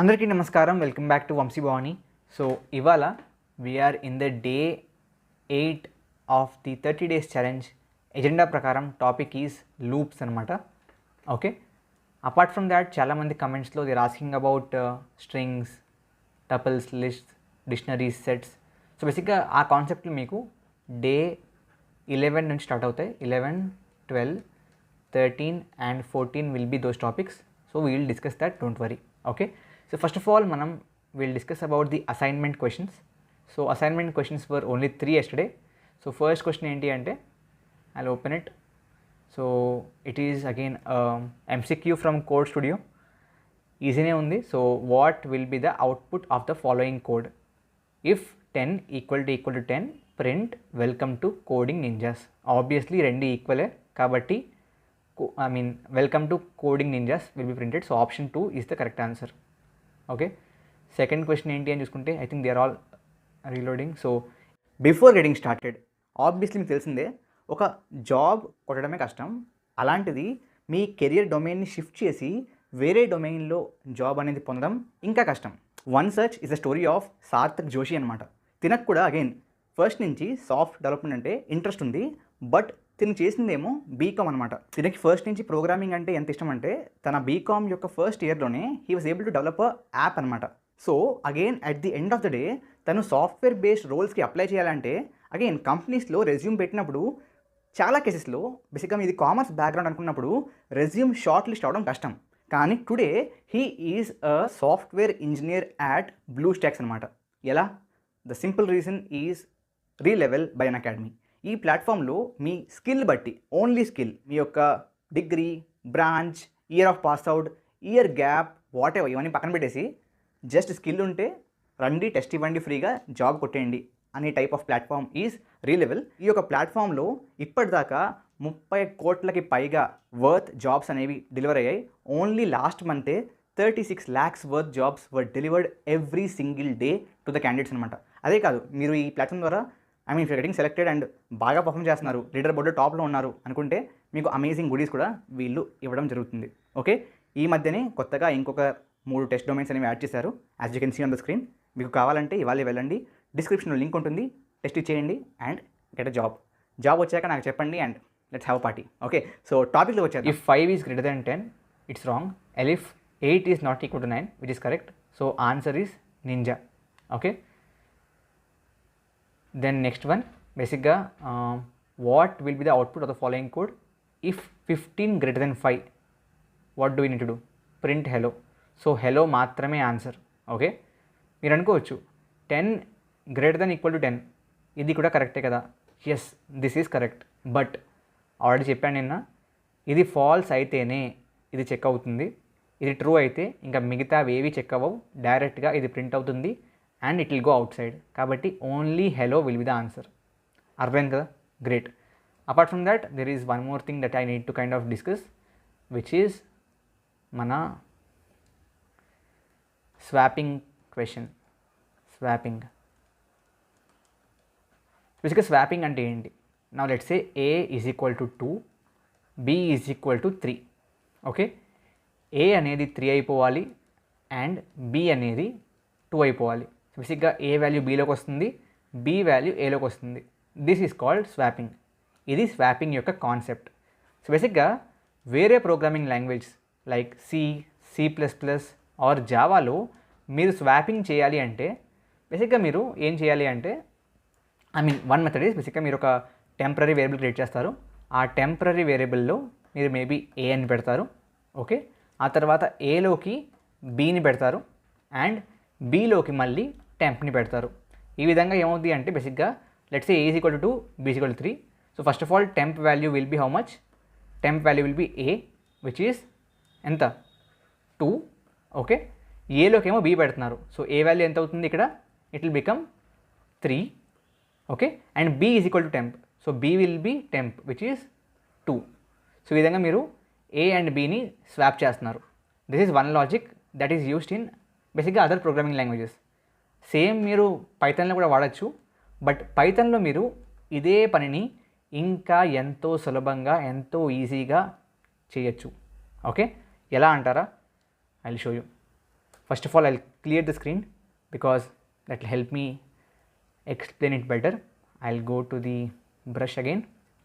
అందరికీ నమస్కారం. Welcome back to Vamshi Bhavani. So ఇవాళ we are in the day 8 of the 30 days challenge. Agenda ప్రకారం topic is loops అనమాట. Okay, apart from that చాలామంది కమెంట్స్లో they are asking about strings, tuples, lists, dictionaries, sets. So బేసిక్గా ఆ కాన్సెప్ట్లు మీకు డే 11 నుంచి start అవుతాయి. 11, 12, 13 and 14 will be those topics. So we will discuss that, don't worry. Okay, so first of all we'll discuss about the assignment questions. So assignment questions were only 3 yesterday. So first question enti ante, I'll open it. So it is again MCQ from Code Studio. Easy ne undi. So what will be the output of the following code? If 10 equal to 10, print welcome to coding ninjas. Obviously rendu equal kabatti welcome to coding ninjas will be printed. So option 2 is the correct answer. Okay, second question enti ani chuskunte, I think they are all reloading. So before getting started, obviously మీకు తెలిసిందే ఒక job కొట్టడమే కష్టం. అలాంటిది మీ career డొమైన్ని shift చేసి వేరే డొమైన్లో job అనేది పొందడం ఇంకా కష్టం. One search is the story of Sarthak Joshi అనమాట. తినకు కూడా అగైన్ ఫస్ట్ నుంచి సాఫ్ట్ డెవలప్మెంట్ అంటే ఇంట్రెస్ట్ ఉంది, బట్ తిను చేసిందేమో బీకామ్ అనమాట. తినకి ఫస్ట్ నుంచి ప్రోగ్రామింగ్ అంటే ఎంత ఇష్టం అంటే తన బీకామ్ యొక్క ఫస్ట్ ఇయర్లోనే he was able to develop a app అనమాట. So again at the end of the day తను సాఫ్ట్వేర్ బేస్డ్ రోల్స్కి అప్లై చేయాలంటే అగైన్ కంపెనీస్లో రెజ్యూమ్ పెట్టినప్పుడు చాలా కేసెస్లో బేసిక్గా ఇది కామర్స్ బ్యాక్గ్రౌండ్ అనుకున్నప్పుడు రెజ్యూమ్ షార్ట్ లిస్ట్ అవడం కష్టం. కానీ today he is a software engineer at BlueStacks అనమాట. ఎలా? The simple reason is Relevel by Unacademy. ఈ ప్లాట్ఫామ్లో మీ స్కిల్ బట్టి, ఓన్లీ స్కిల్, మీ యొక్క degree, branch, year of pass out, year gap, what ever ఇవన్నీ పక్కన పెట్టేసి జస్ట్ స్కిల్ ఉంటే రండి, టెస్ట్ ఇవ్వండి, ఫ్రీగా జాబ్ కొట్టేయండి అనే type of platform is Relevel. ఈ యొక్క ప్లాట్ఫామ్లో ఇప్పటిదాకా 30 కోట్లకి పైగా వర్త్ జాబ్స్ అనేవి డెలివర్ అయ్యాయి. ఓన్లీ లాస్ట్ మంతే 36 lakhs worth jobs were delivered every single day to the candidates అనమాట. అదే కాదు, మీరు ఈ ప్లాట్ఫామ్ ద్వారా if you getting selected and బాగా పర్ఫామ్ చేస్తున్నారు, లీడర్ బోర్డు టాప్లో ఉన్నారు అనుకుంటే మీకు అమేజింగ్ గుడీస్ కూడా వీళ్ళు ఇవ్వడం జరుగుతుంది. ఓకే, ఈ మధ్యనే కొత్తగా ఇంకొక 3 టెస్ట్ డొమైన్స్ అనేవి యాడ్ చేశారు. As you can see on the screen. మీకు కావాలంటే ఇవాళ వెళ్ళండి, డిస్క్రిప్షన్లో లింక్ ఉంటుంది, టెస్ట్ ఇచ్చేయండి and get a job. Job వచ్చాక నాకు చెప్పండి and let's have party. Okay, so టాపిక్లో వచ్చారు. If 5 is greater than 10, it's wrong. If 8 is not equal to 9, which is correct. So answer is ninja. Okay, then next one, basically what will be the output of the following code? If 15 greater than 5, what do we need to do? Print hello. So hello మాత్రమే answer. Okay, మీరు అనుకోవచ్చు 10 greater than equal to 10, ఇది కూడా కరెక్టే కదా. Yes, this is correct. But already చెప్పాను నిన్న, ఇది ఫాల్స్ అయితేనే ఇది చెక్ అవుతుంది, ఇది ట్రూ అయితే ఇంకా మిగతా ఏవి చెక్ అవ్వవు, డైరెక్ట్గా ఇది ప్రింట్ అవుతుంది and it will go outside. కాబట్టి only hello will be the answer. అర్థమైంది కదా? Great. Apart from that there is one more thing that I need to kind of discuss, which is మన swapping question. Swapping బేసిక్గా swapping అంటే ఏంటి? Now let's say A is equal to 2, B is equal to 3. Okay, A అనేది 3 అయిపోవాలి and B అనేది 2 అయిపోవాలి. బేసిక్గా ఏ value బీలోకి వస్తుంది, బి వాల్యూ ఏలోకి వస్తుంది. This is called swapping. ఇది స్వాపింగ్ యొక్క కాన్సెప్ట్. సో బేసిక్గా వేరే programming language like C++ or జావాలో మీరు స్వాపింగ్ చేయాలి అంటే బేసిక్గా మీరు ఏం చేయాలి అంటే వన్ మెథడ్ ఈజ్ బేసిక్గా మీరు ఒక టెంపరీ వేరియబుల్ క్రియేట్ చేస్తారు. ఆ టెంపరీ వేరియబుల్లో మీరు మేబీ ఏ అని పెడతారు. ఓకే, ఆ తర్వాత ఏలోకి బీని పెడతారు అండ్ బీలోకి మళ్ళీ టెంప్ని పెడతారు. ఈ విధంగా ఏమవుతుంది అంటే బేసిక్గా let's say A is equal to 2, B is equal to 3. So first of all temp value will be how much? Temp value will be A, which is ఎంత? 2. ఓకే, ఏలోకి ఏమో B పెడుతున్నారు. సో ఏ వాల్యూ ఎంత అవుతుంది ఇక్కడ? It will become 3. Okay, and B is equal to temp. So B will B temp which is 2. So ఈ విధంగా మీరు A and Bని స్వాప్ చేస్తున్నారు. This is one logic that is used in బేసిక్గా other programming languages. Same మీరు పైథాన్లో కూడా వాడచ్చు, but పైథాన్లో మీరు ఇదే పనిని ఇంకా ఎంతో సులభంగా, ఎంతో ఈజీగా చేయొచ్చు. ఓకే, ఎలా అంటారా? I will show you. First of all, I'll clear the screen because that will help me explain it better. I'll go to the brush again.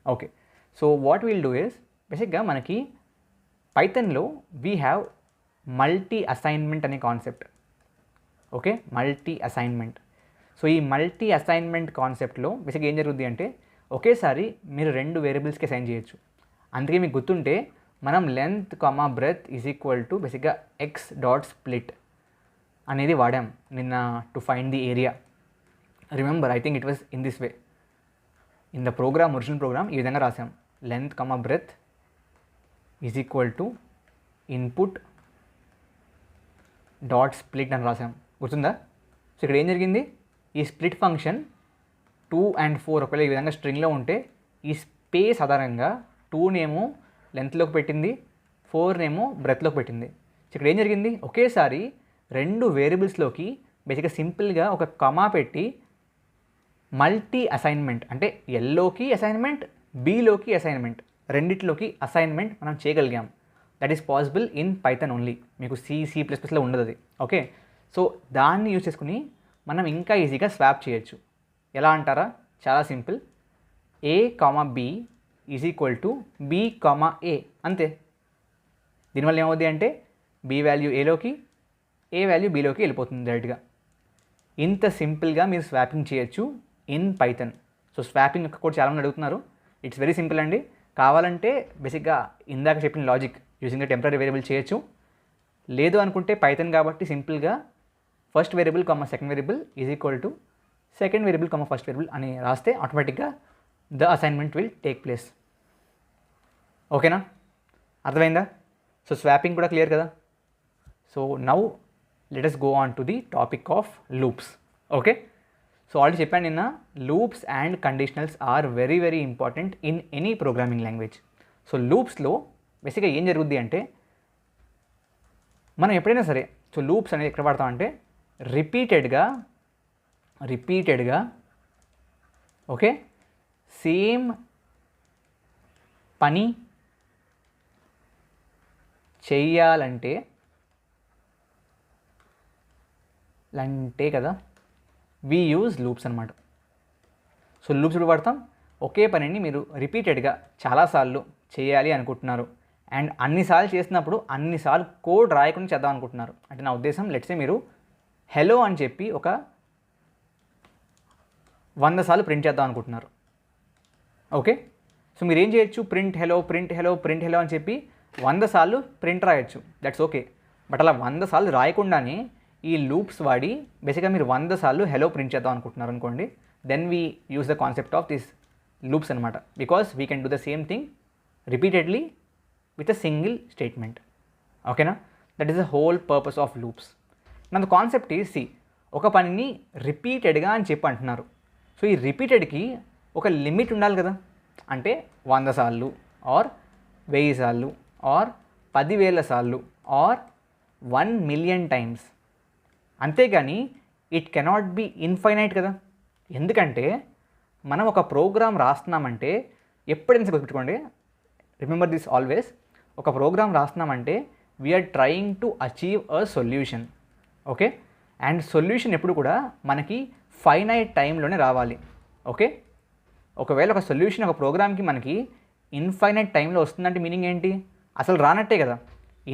Okay, so what we'll do is basically మనకి పైథాన్లో we have multi assignment అనే concept. Okay, multi assignment. So ఈ multi assignment కాన్సెప్ట్లో బేసిక్గా ఏం జరుగుద్ది అంటే ఒకేసారి మీరు 2 వేరియబుల్స్కి అసైన్ చేయొచ్చు. అందుకే మీకు గుర్తుంటే మనం length comma breadth is equal to బేసిక్గా ఎక్స్ డాట్ స్ప్లిట్ అనేది వాడాం నిన్న to find the area. Remember, I think it was in this way in the program, original program ఈ విధంగా రాసాం. Length comma breadth is equal to input dot split అని రాసాం, గుర్తుందా? సో ఇక్కడ ఏం జరిగింది, ఈ స్ప్లిట్ ఫంక్షన్ 2 and 4 ఒకవేళ ఈ విధంగా స్ట్రింగ్లో ఉంటే ఈ స్పేస్ ఆధారంగా 2నేమో లెంత్లోకి పెట్టింది, 4నేమో బ్రెత్లోకి పెట్టింది. సో ఇక్కడ ఏం జరిగింది, ఒకేసారి 2 వేరియబుల్స్లోకి బేసిక్గా సింపుల్గా ఒక కమా పెట్టి మల్టీ అసైన్మెంట్ అంటే ఎల్లోకి అసైన్మెంట్, బీలోకి అసైన్మెంట్, రెండిట్లోకి అసైన్మెంట్ మనం చేయగలిగాం. That is possible in Python only. మీకు C++లో ఉండదు అది. ఓకే, సో దాన్ని యూజ్ చేసుకుని మనం ఇంకా ఈజీగా స్వాప్ చేయొచ్చు. ఎలా అంటారా? చాలా simple. A, B is equal to B, A అంతే. దీనివల్ల ఏమవుద్ది అంటే B వాల్యూ Aలోకి, A వాల్యూ Bలోకి వెళ్ళిపోతుంది డైరెక్ట్గా. ఇంత సింపుల్గా మీరు స్వాపింగ్ చేయొచ్చు ఇన్ పైథాన్. సో స్వాపింగ్ యొక్క కూడా చాలామంది అడుగుతున్నారు. ఇట్స్ వెరీ సింపుల్ అండి. కావాలంటే బేసిక్గా ఇందాక చెప్పిన logic using the temporary variable చేయొచ్చు. లేదు అనుకుంటే పైథాన్ కాబట్టి సింపుల్గా first variable comma second variable is equal to second variable comma first variable అని రాస్తే ఆటోమేటిక్గా the assignment will take place. ఓకేనా, అర్థమైందా? సో స్వాపింగ్ కూడా క్లియర్ కదా. So now let us go on to the topic of loops. Okay, so already చెప్పాను నిన్న, loops and conditionals are very very important in any programming language. So లూప్స్లో బేసిక్గా ఏం జరుగుద్ది అంటే మనం ఎప్పుడైనా సరే, సో లూప్స్ అనేది ఎక్కడ వాడతామంటే రిపీటెడ్గా ఓకే సేమ్ పని చెయ్యాలంటే కదా వి యూజ్ లూప్స్ అనమాట. సో లూప్స్ ఇప్పుడు వాడతాం, ఒకే పనిని మీరు రిపీటెడ్గా చాలాసార్లు చేయాలి అనుకుంటున్నారు అండ్ అన్నిసార్లు చేసినప్పుడు అన్నిసార్లు కోడ్ రాయకుండా చేద్దాం అనుకుంటున్నారు. అంటే నా ఉద్దేశం, లెట్సే మీరు హెలో అని చెప్పి ఒక 100 సార్లు ప్రింట్ చేద్దాం అనుకుంటున్నారు. ఓకే, సో మీరు ఏం చేయొచ్చు, ప్రింట్ హెలో అని చెప్పి 100 సార్లు ప్రింట్ రాయొచ్చు, దట్స్ ఓకే. బట్ అలా 100 సార్లు రాయకుండానే ఈ లూప్స్ వాడి బేసిక్గా మీరు 100 సార్లు హెలో ప్రింట్ చేద్దాం అనుకుంటున్నారు అనుకోండి, then we use the concept of this loops అనమాట. Because we can do the same thing repeatedly with a single statement. ఓకేనా, that is the whole purpose of loops. నా కాన్సెప్ట్ ఈజ్ ఒక పనిని రిపీటెడ్గా అని చెప్పి అంటున్నారు. సో ఈ రిపీటెడ్కి ఒక లిమిట్ ఉండాలి కదా, అంటే 100 సార్లు ఆర్ 1000 సార్లు ఆర్ 10,000 సార్లు ఆర్ 1,000,000 టైమ్స్. అంతేగాని ఇట్ కెనాట్ బి ఇన్ఫైనైట్ కదా. ఎందుకంటే మనం ఒక ప్రోగ్రామ్ రాస్తున్నామంటే ఎప్పుడైనా గుర్తుపెట్టుకోండి, రిమెంబర్ దిస్ ఆల్వేస్, ఒక ప్రోగ్రామ్ రాస్తున్నామంటే we are trying to achieve a solution. Okay, and solution ఎప్పుడు కూడా మనకి ఫైనైట్ టైంలోనే రావాలి. ఓకే, ఒకవేళ ఒక సొల్యూషన్ ఒక ప్రోగ్రామ్కి మనకి ఇన్ఫైనైట్ టైంలో వస్తుందంటే మీనింగ్ ఏంటి, అసలు రానట్టే కదా.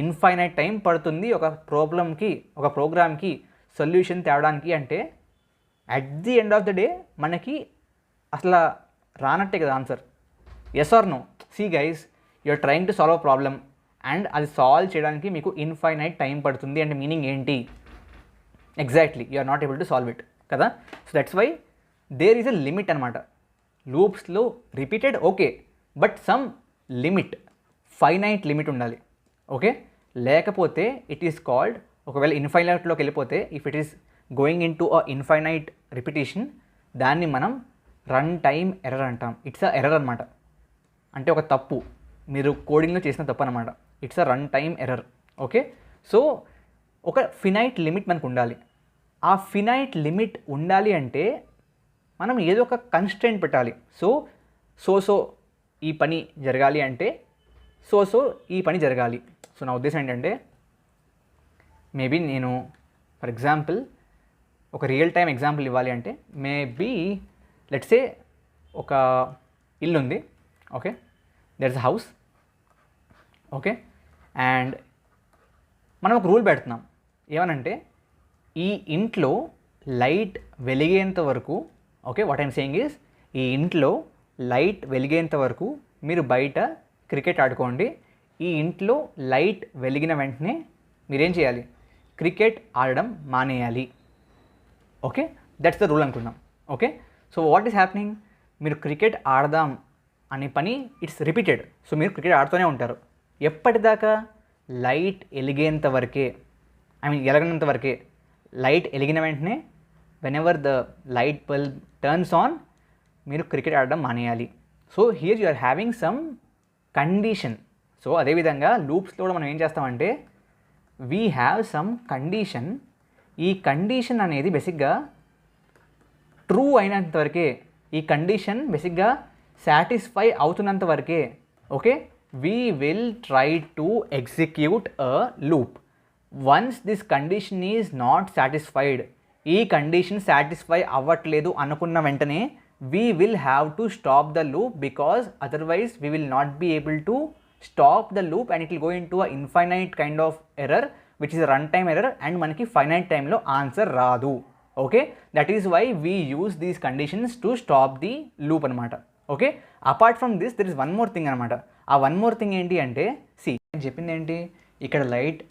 ఇన్ఫైనైట్ టైం పడుతుంది ఒక ప్రోగ్రామ్కి సొల్యూషన్ తేవడానికి అంటే at the end of the day మనకి అసలు రానట్టే కదా answer. Yes or no? See guys, you are trying to solve a problem and అది సాల్వ్ చేయడానికి మీకు ఇన్ఫైనైట్ టైం పడుతుంది అంటే మీనింగ్ ఏంటి? Exactly you are not able to solve it కదా. So that's why there is a limit అనమాట. లూప్స్లో repeated okay, but some limit, finite limit ఉండాలి. ఓకే, లేకపోతే ఇట్ ఈస్ కాల్డ్, ఒకవేళ ఇన్ఫైనైట్లోకి వెళ్ళిపోతే if it is going in to a infinite repetition, దాన్ని మనం run time error అంటాం. ఇట్స్ అ ఎర్రర్ అనమాట, అంటే ఒక తప్పు, మీరు కోడింగ్లో చేసిన తప్పు అనమాట. It's a run time error. Okay, so ఒక ఫినైట్ లిమిట్ మనకు ఉండాలి. ఆ ఫినైట్ లిమిట్ ఉండాలి అంటే మనం ఏదో ఒక కన్స్ట్రెంట్ పెట్టాలి. సో ఈ పని జరగాలి అంటే సో ఈ పని జరగాలి. సో నా ఉద్దేశం ఏంటంటే మేబీ నేను ఫర్ ఎగ్జాంపుల్ ఒక రియల్ టైం ఎగ్జాంపుల్ ఇవ్వాలి అంటే మేబీ లెట్స్ సే ఒక ఇల్లు ఉంది, okay, there is a house, okay, and మనం ఒక రూల్ పెడుతున్నాం ఏమనంటే ఈ ఇంట్లో లైట్ వెలిగేంత వరకు, okay, what I'm saying is ఈ ఇంట్లో లైట్ వెలిగేంత వరకు మీరు బయట క్రికెట్ ఆడుకోండి, ఈ ఇంట్లో లైట్ వెలిగిన వెంటనే మీరేం చేయాలి, క్రికెట్ ఆడడం మానేయాలి. ఓకే, దట్స్ ద రూల్ అనుకుందాం. Okay, so what is happening, మీరు క్రికెట్ ఆడదాం అనే పని ఇట్స్ రిపీటెడ్. సో మీరు క్రికెట్ ఆడుతూనే ఉంటారు ఎప్పటిదాకా, లైట్ వెలిగేంత వరకే, ఐ మీన్ ఎలగనంత వరకే. లైట్ వెలిగిన వెంటనే whenever the light bulb turns on మీరు క్రికెట్ ఆడడం మానేయాలి. So here you are having some condition. So అదేవిధంగా లూప్స్లో కూడా మనం ఏం చేస్తామంటే వీ హ్యావ్ సమ్ కండిషన్. ఈ కండిషన్ అనేది బేసిక్గా ట్రూ అయినంత వరకే, ఈ కండిషన్ బేసిక్గా సాటిస్ఫై అవుతున్నంత వరకే, okay, we will try to execute a loop. Once this condition is not satisfied, ఈ కండిషన్ సాటిస్ఫై అవ్వట్లేదు అనుకున్న వెంటనే we will have to stop the loop, because otherwise we will not be able to stop the loop and it will go into a infinite kind of error which is a runtime error and manaki finite time lo answer raadu. Okay, that is why we use these conditions to stop the loop anamata. Okay, apart from this there is one more thing anamata. ఆ one more thing ఏంటి అంటే see నేను చెప్పింది ఏంటి, ఇక్కడ light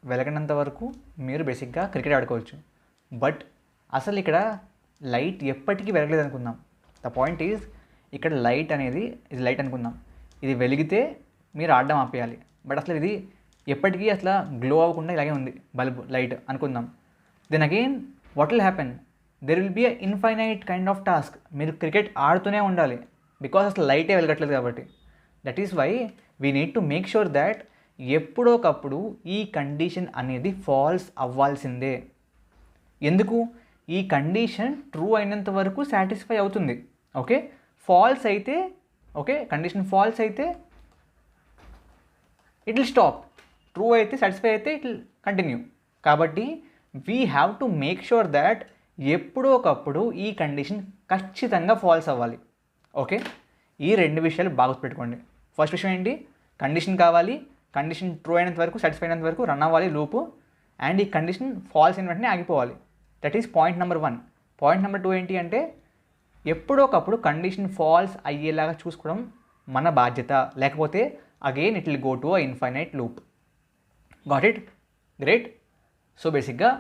వెలగనంత వరకు మీరు బేసిక్గా క్రికెట్ ఆడుకోవచ్చు, బట్ అసలు ఇక్కడ లైట్ ఎప్పటికీ వెలగలేదు అనుకుందాం. ద పాయింట్ ఈజ్ ఇక్కడ లైట్ అనేది ఇది లైట్ అనుకుందాం, ఇది వెలిగితే మీరు ఆడడం ఆపేయాలి, బట్ అసలు ఇది ఎప్పటికీ అసలు గ్లో అవ్వకుండా ఇలాగే ఉంది బల్బ్ లైట్ అనుకుందాం. Then again what will happen, there will be a infinite kind of task, మీరు క్రికెట్ ఆడుతూనే ఉండాలి బికాస్ అసలు లైటే వెలగట్లేదు కాబట్టి. That is why we need to make sure that ఎప్పుడోకప్పుడు ఈ కండిషన్ అనేది ఫాల్స్ అవ్వాల్సిందే. ఎందుకు, ఈ కండిషన్ ట్రూ అయినంత వరకు సాటిస్ఫై అవుతుంది, ఓకే, ఫాల్స్ అయితే, ఓకే, కండిషన్ ఫాల్స్ అయితే ఇట్ విల్ స్టాప్, ట్రూ అయితే సాటిస్ఫై అయితే ఇట్ విల్ కంటిన్యూ. కాబట్టి we have to make sure that ఎప్పుడో ఒకప్పుడు ఈ కండిషన్ ఖచ్చితంగా ఫాల్స్ అవ్వాలి. ఓకే, ఈ రెండు విషయాలు బాగా పెట్టుకోండి. ఫస్ట్ విషయం ఏంటి, కండిషన్ కావాలి, కండిషన్ ట్రూ అయినంత వరకు సాటిస్ఫై అయినంత వరకు రన్ అవ్వాలి లూపు, అండ్ ఈ కండిషన్ ఫాల్స్ అయిన వెంటనే ఆగిపోవాలి. That is point number 1. Point number 2 ఏంటి అంటే ఎప్పుడోకప్పుడు కండిషన్ ఫాల్స్ అయ్యేలాగా చూసుకోవడం మన బాధ్యత, లేకపోతే again it will go to a infinite loop. Got it? Great. So బేసిక్గా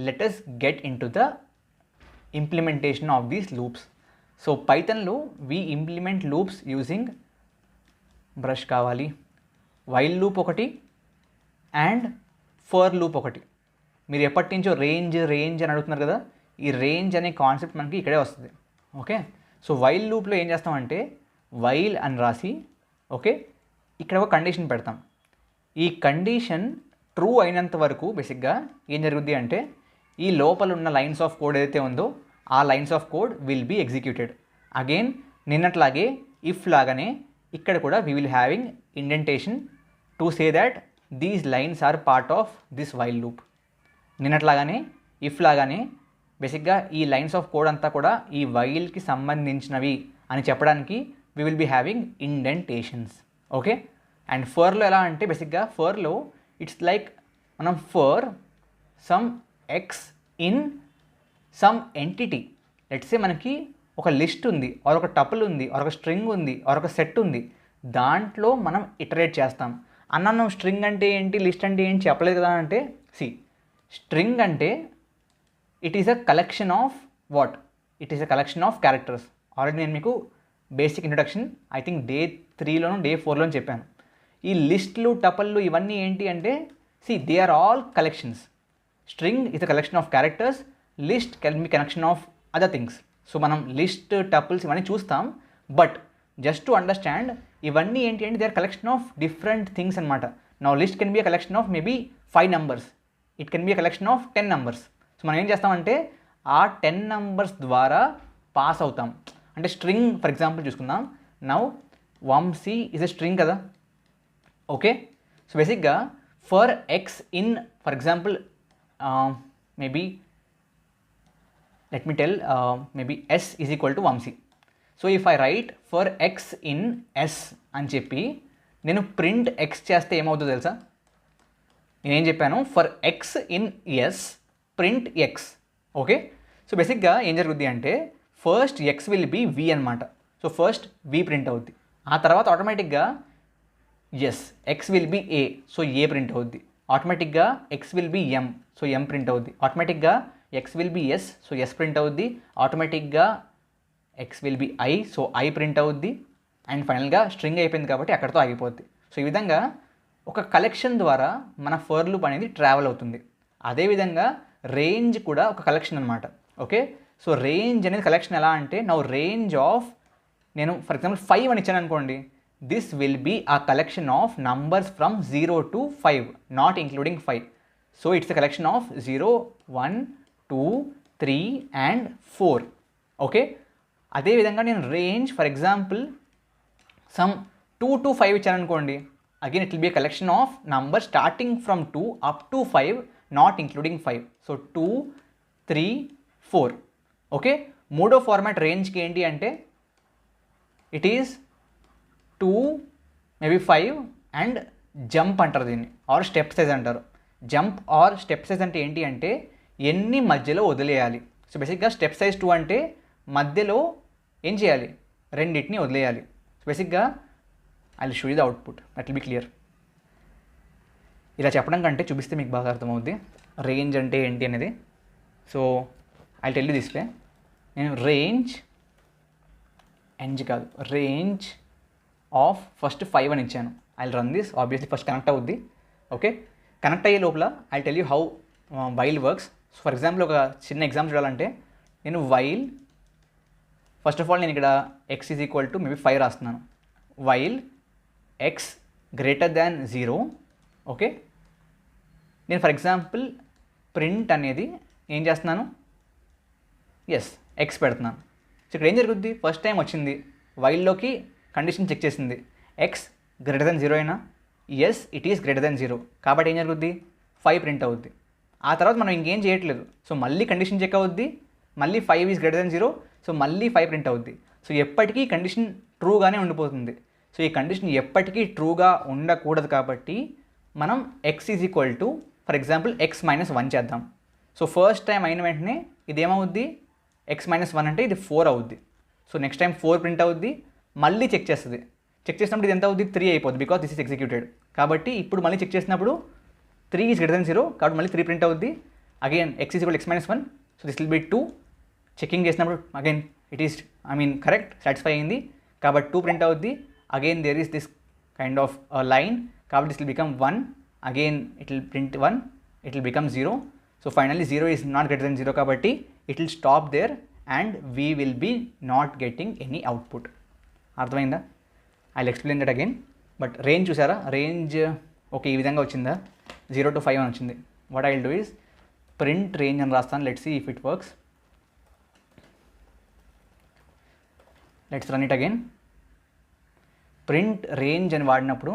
let us get into the implementation of these loops. So పైథాన్లో we implement loops using brush కావాలి, వైల్ లూప్ ఒకటి and for loop ఒకటి. మీరు ఎప్పటి నుంచో range అని అడుగుతున్నారు కదా, ఈ రేంజ్ అనే కాన్సెప్ట్ మనకి ఇక్కడే వస్తుంది. ఓకే, సో వైల్ లూప్లో ఏం చేస్తామంటే వైల్ అని రాసి, ఓకే, ఇక్కడ ఒక కండిషన్ పెడతాం. ఈ కండిషన్ ట్రూ అయినంత వరకు బేసిక్గా ఏం జరుగుద్ది అంటే ఈ లోపల ఉన్న లైన్స్ ఆఫ్ కోడ్ ఏదైతే ఉందో ఆ lines of code will be executed. Again నిన్నట్లాగే ఇఫ్ లాగానే ఇక్కడ కూడా we will having indentation to say that these lines are part of this while loop. నిన్నట్లాగానే ఇఫ్ లాగానే బేసిక్గా ఈ లైన్స్ ఆఫ్ కోడ్ అంతా కూడా ఈ వైల్కి సంబంధించినవి అని చెప్పడానికి we will be having indentations. Okay, and ఫర్లో ఎలా అంటే బేసిక్గా ఫర్లో ఇట్స్ లైక్ మనం for some x in some entity. Let's say మనకి ఒక లిస్ట్ ఉంది, ఆర్ ఒక టపుల్ ఉంది, ఆర్ ఒక స్ట్రింగ్ ఉంది, ఆర్ ఒక సెట్ ఉంది, దాంట్లో మనం ఇటరేట్ చేస్తాం. అన్న నువ్వు స్ట్రింగ్ అంటే ఏంటి, లిస్ట్ అంటే ఏంటి చెప్పలేదు కదా అంటే, సి స్ట్రింగ్ అంటే it is a collection of what, it is a collection of characters. Already నేను మీకు basic introduction I think Day 3లోను Day 4లోను చెప్పాను. ఈ లిస్ట్లు టపల్లు ఇవన్నీ ఏంటి అంటే see they are all collections. String is a collection of characters, list can be collection of other things. So మనం లిస్ట్ టపుల్స్ ఇవన్నీ చూస్తాం, బట్ జస్ట్ టు అండర్స్టాండ్ ఇవన్నీ ఏంటి అంటే they are collection of different things అనమాట. Now list can be a collection of maybe 5 numbers, it can be a collection of 10 numbers. So మనం ఏం చేస్తామంటే ఆ 10 numbers ద్వారా పాస్ అవుతాం. అంటే స్ట్రింగ్ ఫర్ ఎగ్జాంపుల్ చూసుకుందాం. Now Vamshi is a string కదా, ఓకే. సో బేసిక్గా for x in for example maybe let me tell maybe s is equal to Vamsi. So if I write for x in s అని చెప్పి నేను print x చేస్తే ఏమవుతుందో తెలుసా? నేనేం చెప్పాను, for x in s print x. Okay, so బేసిక్గా ఏం జరుగుద్ది అంటే first x will be v అనమాట. సో ఫస్ట్ v ప్రింట్ అవుద్ది, ఆ తర్వాత ఆటోమేటిక్గా yes x will be a, so a print అవుద్ది. ఆటోమేటిక్గా x will be m, so m print అవుద్ది. ఆటోమేటిక్గా x will be s, so s print అవుద్ది. ఆటోమేటిక్గా x will be i, so i print అవుద్ది. అండ్ ఫైనల్గా స్ట్రింగ్ అయిపోయింది కాబట్టి అక్కడితో ఆగిపోద్ది. సో ఈ విధంగా ఒక కలెక్షన్ ద్వారా మన ఫర్ లూప్ అనేది ట్రావెల్ అవుతుంది. అదేవిధంగా రేంజ్ కూడా ఒక కలెక్షన్ అనమాట. ఓకే, సో రేంజ్ అనేది కలెక్షన్ ఎలా అంటే, నా రేంజ్ ఆఫ్, నేను ఫర్ ఎగ్జాంపుల్ 5 అని ఇచ్చాను అనుకోండి, దిస్ విల్ బీ ఆ collection of numbers from 0 to 5, not including 5. So it's a collection of 0, 1, 2, 3 and 4. Okay, అదేవిధంగా నేను range for example some 2 to 5 ఇచ్చాను అనుకోండి, again it will be a collection of numbers starting from 2 up to 5, not including 5. So 2, 3, 4. Okay, మూడో format రేంజ్కి ఏంటి అంటే it is 2, maybe 5 and jump అంటారు దీన్ని, ఆర్ స్టెప్ సైజ్ అంటారు. జంప్ ఆర్ స్టెప్ సైజ్ అంటే ఏంటి అంటే ఎన్ని మధ్యలో వదిలేయాలి. సో బేసిక్గా స్టెప్ సైజ్ 2 అంటే మధ్యలో ఏం చేయాలి, రెండింటిని వదిలేయాలి. సో బేసిక్గా I will show you the output, that will be clear. ఇలా చెప్పడం కంటే చూపిస్తే మీకు బాగా అర్థమవుద్ది రేంజ్ అంటే ఏంటి అనేది. So I tell you this way, నేను రేంజ్ కాదు, రేంజ్ ఆఫ్ ఫస్ట్ 5 అని ఇచ్చాను. I will run this, obviously first connect అవుద్ది. ఓకే, కనెక్ట్ అయ్యే లోపల I tell you how while works. So for example ఒక చిన్న ఎగ్జాంపుల్ చూడాలంటే, నేను వైల్ ఫస్ట్ ఆఫ్ ఆల్ నేను ఇక్కడ x is equal to maybe 5 రాస్తున్నాను. While x greater than 0. Okay, నేను ఫర్ ఎగ్జాంపుల్ ప్రింట్ అనేది ఏం చేస్తున్నాను, ఎస్ x పెడుతున్నాను. సో ఇక్కడ ఏం జరుగుద్ది, ఫస్ట్ టైం వచ్చింది వైల్లోకి కండిషన్ చెక్ చేసింది, x గ్రేటర్ దాన్ 0 అయినా, yes it is greater than 0, కాబట్టి ఏం జరుగుద్ది 5 ప్రింట్ అవుద్ది. ఆ తర్వాత మనం ఇంకేం చేయట్లేదు, సో మళ్ళీ కండిషన్ చెక్ అవుద్ది, మళ్ళీ 5 ఈజ్ గ్రేటర్ దాన్ 0, సో మళ్ళీ 5 ప్రింట్ అవుద్ది. సో ఎప్పటికీ కండిషన్ ట్రూగానే ఉండిపోతుంది. సో ఈ కండిషన్ ఎప్పటికీ ట్రూగా ఉండకూడదు కాబట్టి మనం x is equal to for example x - 1 చేద్దాం. సో ఫస్ట్ టైం అయిన వెంటనే ఇది ఏమవుద్ది, x - 1 అంటే ఇది 4 అవుద్ది. సో నెక్స్ట్ టైం 4 ప్రింట్ అవుద్ది, మళ్ళీ చెక్ చేస్తుంది. చెక్ చేసినప్పుడు ఇది ఎంత అవుద్ది, 3 అయిపోద్ది, బికాస్ దిస్ ఇస్ ఎగ్జిక్యూటెడ్. కాబట్టి ఇప్పుడు మళ్ళీ చెక్ చేసినప్పుడు 3 ఈజ్ గ్రేటర్ దాన్ 0, కాబట్టి మళ్ళీ 3 ప్రింట్ అవుద్ది. Again x is equal x - 1, so this will be 2. Checking చేసినప్పుడు again it is correct, satisfy అయింది, కాబట్టి 2 ప్రింట్ అవుద్ది. Again there is this kind of line, కాబట్టి this will become 1, again it will print 1, it will become 0. So finally 0 is not greater than 0, కాబట్టి it will stop there and we will be not getting any output. అర్థమైందా? I will explain that again. But range చూసారా, range okay ఈ విధంగా వచ్చిందా, 0 to 5 అని వచ్చింది. What I will do is print range అని రాస్తాను. Let's see if it works. Let's run it again. Print range అని వాడినప్పుడు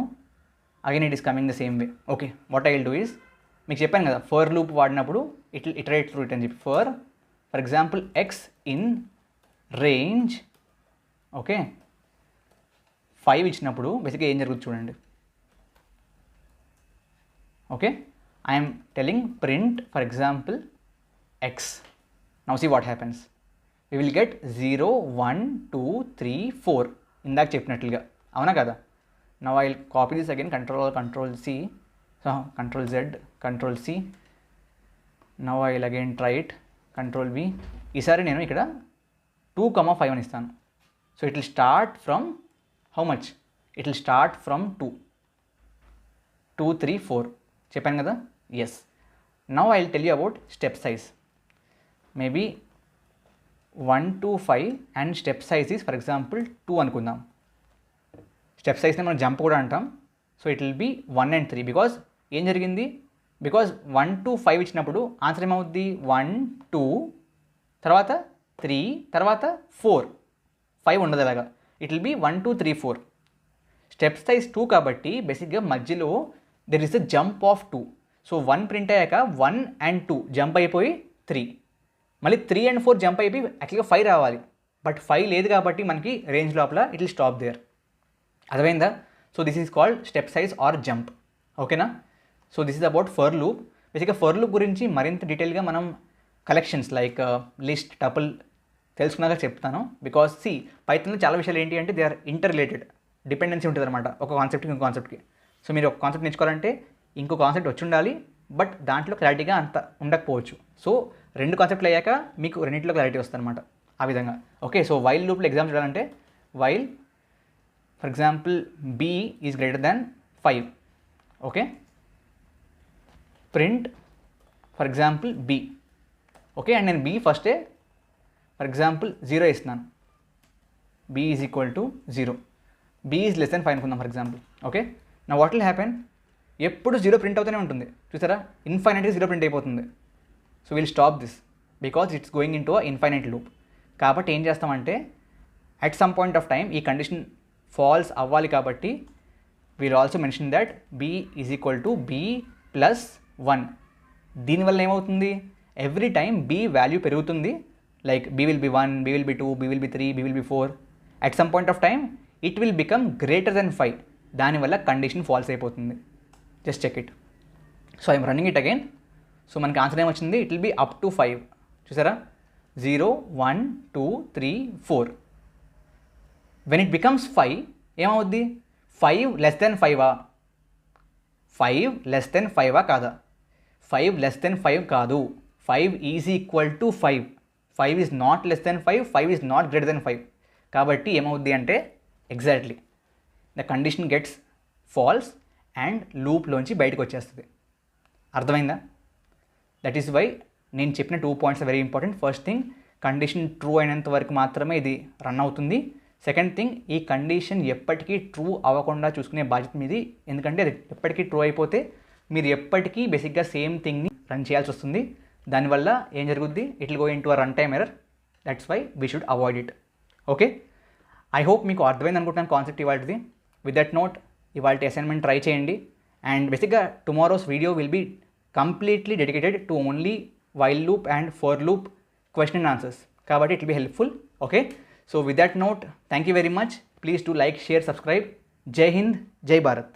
again it is coming the same way. Okay, what I will do is, మీకు చెప్పాను కదా for loop వాడినప్పుడు it will iterate through it అని చెప్పి. For example x in range okay 5 ఇచ్చినప్పుడు బేసిక్గా ఏం జరుగుతుంది చూడండి. Okay, I'm telling print for example x. Now see what happens, we will get 0, 1, 2, 3, 4 ఇందాక చెప్పినట్లుగా, అవునా కదా? Now I will copy this again, control C, so control Z, control C. Now I will again try it, control V. ఈసారి నేను ఇక్కడ 2, 5 అని ఇస్తాను. So it will start from how much, it will start from 2, 2, 3, 4 చెప్పాను కదా. Yes, now I will tell you about step size. Maybe 1 to 5 and step size is for example 2 అనుకుందాం. Step సైజ్ని మనం జంప్ కూడా అంటాం. So it will be 1 and 3, because ఏం జరిగింది, because 1 to 5 ఇచ్చినప్పుడు ఆన్సర్ ఏమవుద్ది, 1, 2 తర్వాత 3 తర్వాత 4, 5 ఉండదు అలాగా. It will be 1, 2, 3, 4. Step size 2 కాబట్టి బేసిక్గా మధ్యలో there is the jump of 2. So 1 print అయ్యాక 1 and 2 జంప్ అయిపోయి 3, మళ్ళీ 3 and 4 జంప్ అయిపోయి యాక్చువల్గా 5 రావాలి, బట్ 5 లేదు కాబట్టి మనకి రేంజ్ లోపల ఇట్ విల్ స్టాప్ దేర్. అర్థమైందా? So this is called step size or jump. ఓకేనా? So this is about for loop. బేసిక్గా ఫర్ లూప్ గురించి మరింత డీటెయిల్గా మనం కలెక్షన్స్ లైక్ లిస్ట్, టపుల్ తెలుసుకున్నాక చెప్తాను. బికాస్ పైథాన్లో చాలా విషయాలు ఏంటి అంటే they are inter related, dependency ఉంటుంది అనమాట ఒక కాన్సెప్ట్కి ఇంకో కాన్సెప్ట్కి. సో మీరు ఒక కాన్సెప్ట్ నేర్చుకోవాలంటే ఇంకో కాన్సెప్ట్ వచ్చి ఉండాలి, బట్ దాంట్లో క్లారిటీగా అంత ఉండకపోవచ్చు. సో 2 కాన్సెప్ట్లు అయ్యాక మీకు రెండింటిలో క్లారిటీ వస్తుంది అనమాట, ఆ విధంగా. ఓకే, సో వైల్ లూప్లో ఎగ్జాంపుల్ చూడాలంటే while for example b is greater than 5. Okay, print for example b. Okay, and నేను b ఫస్టే ఫర్ ఎగ్జాంపుల్ 0 ఇస్తున్నాను, b is equal to 0, b is less than 5 అనుకుందాం ఫర్ ఎగ్జాంపుల్. ఓకే, నా what will happen, ఎప్పుడు 0 print అవుతూనే ఉంటుంది. చూసారా, ఇన్ఫైనైట్గా 0 print అయిపోతుంది. So will stop this because it's going in to a infinite loop. కాబట్టి ఏం చేస్తామంటే at some point of time ఈ కండిషన్ ఫాల్స్ అవ్వాలి, కాబట్టి we'll also mention that b is equal to b plus 1. దీనివల్ల ఏమవుతుంది, ఎవ్రీ టైం b వాల్యూ పెరుగుతుంది. Like b will be 1, b will be 2, b will be 3, b will be 4. At some point of time it will become greater than 5. దానివల్ల condition false అయిపోతుంది. Just check it. So I'm running it again. So మనకి answer ఏమొచ్చింది, it will be up to 5. చూసారా, 0, 1, 2, 3, 4. When it becomes 5 ఏమవుద్ది, 5 less than 5ఆ, 5 less than 5ఆ కాదా, 5 less than 5 కాదు, 5 is equal to 5. 5 is not less than 5, 5 is not greater than 5. కాబట్టి ఏమవుద్ది అంటే exactly the condition gets false and లూప్లోంచి బయటకు వచ్చేస్తుంది. అర్థమైందా? దట్ ఈస్ వై నేను చెప్పిన 2 points very important. First thing, condition true అయినంత వరకు మాత్రమే ఇది రన్ అవుతుంది. సెకండ్ థింగ్, ఈ కండిషన్ ఎప్పటికీ ట్రూ అవ్వకుండా చూసుకునే బాధ్యత మీది. ఎందుకంటే అది ఎప్పటికీ ట్రూ అయిపోతే మీరు ఎప్పటికీ బేసిక్గా సేమ్ థింగ్ని రన్ చేయాల్సి వస్తుంది. దానివల్ల ఏం జరుగుద్ది, it will go into a run time error. That's why we should avoid it. Okay, I hope మీకు అర్థమైంది అనుకుంటున్నాను కాన్సెప్ట్ ఇవాళది. విత్ దట్ నోట్ ఇవాళ అసైన్మెంట్ ట్రై చేయండి. అండ్ బేసిక్గా tomorrow's video will be completely dedicated to only while loop and for loop question and answers. కాబట్టి it will be helpful. Okay, so with that note thank you very much. Please to like, share, subscribe. జై హింద్, జై భారత్.